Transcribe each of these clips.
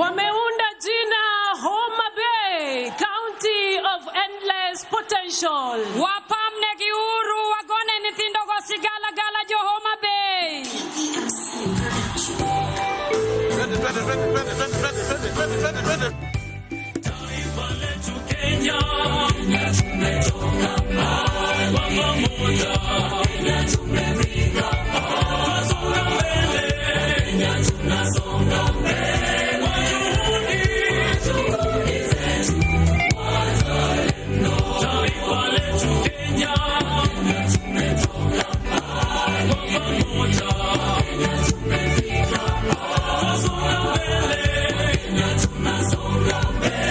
Wameunda jina Homa Bay, County of Endless Potential. Wapamne giuru wagone nithindo gosigala gala jo Homa Bay. Ready. Taifa letu Kenya, tumetoka mbali pamoja, tumefika tunasonga mbele, tunasonga mbele kwa juhudi zetu, wazalendo. Taifa letu Kenya, tumetoka mbali pamoja, tumefika tunasonga mbele, tunasonga mbele.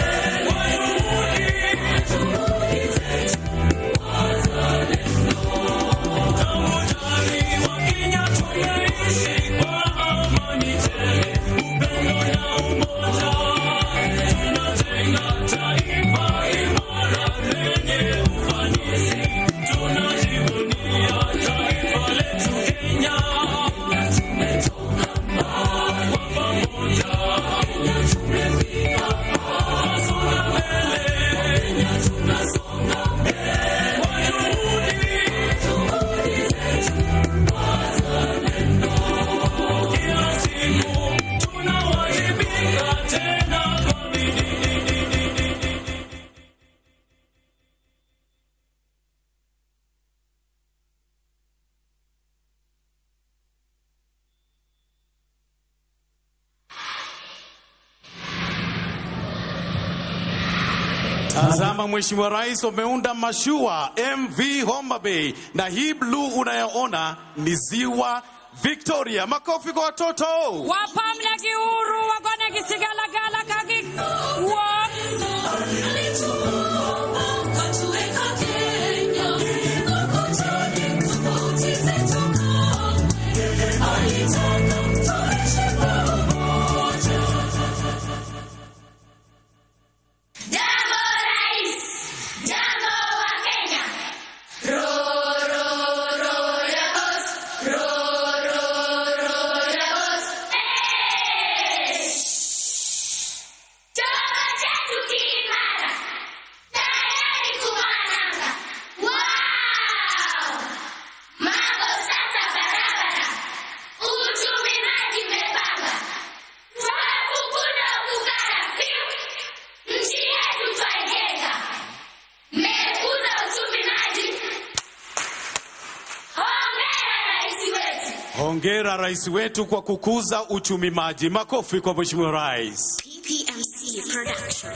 Tazama Mheshimiwa Rais wameunda mashua MV Homa Bay, na hii blue unayoona ni ziwa Victoria. Makofi kwa watoto. Wapamne giuru wagone gisigala gala kagi. Hongera rais wetu kwa kukuza uchumi maji. Makofi kwa Mheshimiwa Rais. PPMC Production.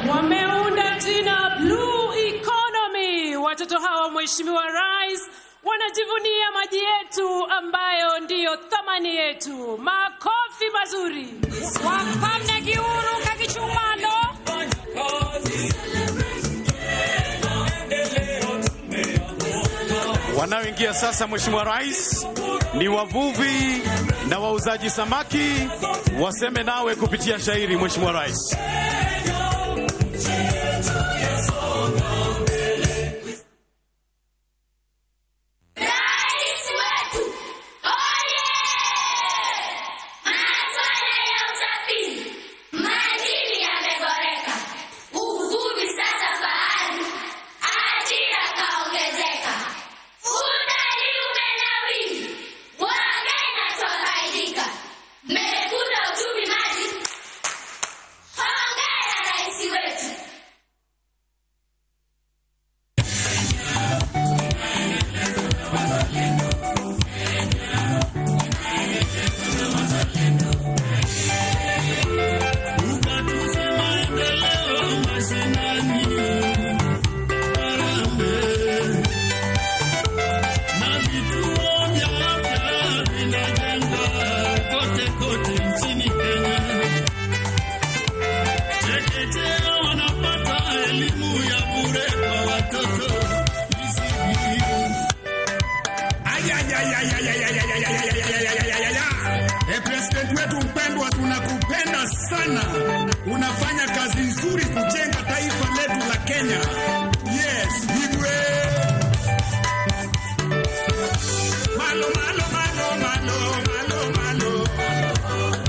Wameunda jina Blue Economy. Watoto hawa Mheshimiwa Rais wanajivunia maji yetu ambayo ndiyo thamani yetu. Makofi mazuri. Wapamne giuru kagichumano. Wanaoingia sasa Mheshimiwa Rais ni wavuvi na wauzaji samaki. Waseme nawe kupitia shairi Mheshimiwa Rais. unafanya kazi nzuri kujenga taifa letu la Kenya. Yes, Igwe. Malo, malo, malo, malo, malo, malo.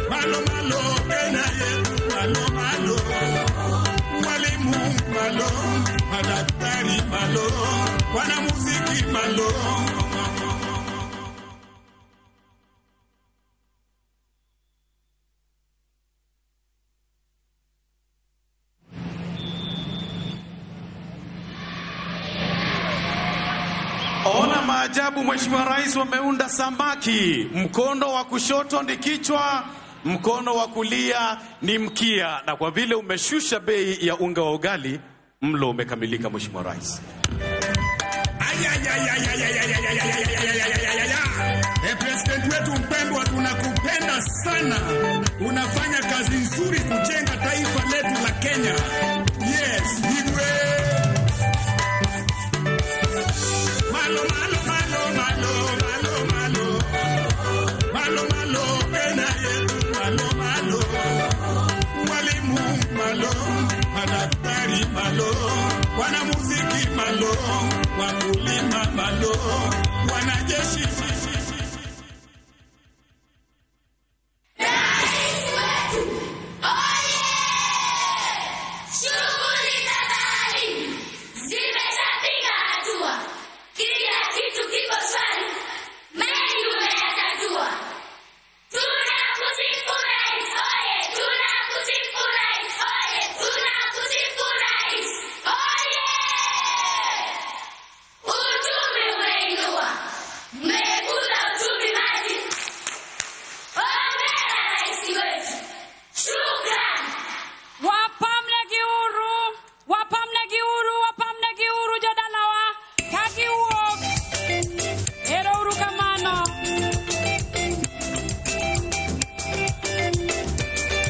Malo, malo, Kenya yetu, malo, malo. Walimu, malo. Madaktari, malo. Wanamuziki, malo. Ona maajabu, Mheshimiwa Rais wameunda samaki. Mkono wa kushoto ni kichwa, mkono wa kulia ni mkia. Na kwa vile umeshusha bei ya unga wa ugali, mlo umekamilika, Mheshimiwa Rais. President wetu mpendwa, tunakupenda sana. Unafanya kazi nzuri kujenga taifa letu la Kenya. Yes, Igwe. Malo, malo, malo, malo, malo, malo. Malo, malo, Kenya yetu, malo, malo. Walimu, malo. Madaktari, malo. Wanamuziki, malo. Wakulima, malo. Wanajeshi.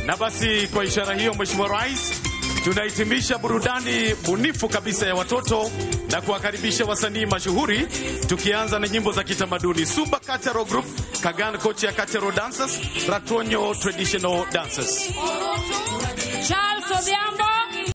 Na basi kwa ishara hiyo, Mheshimiwa Rais, tunahitimisha burudani bunifu kabisa ya watoto na kuwakaribisha wasanii mashuhuri, tukianza na nyimbo za kitamaduni. Suba Cultural Group, Kagan Kochia Cultural Dancers, Ratonyo Traditional Dancers. Charles Odhiambo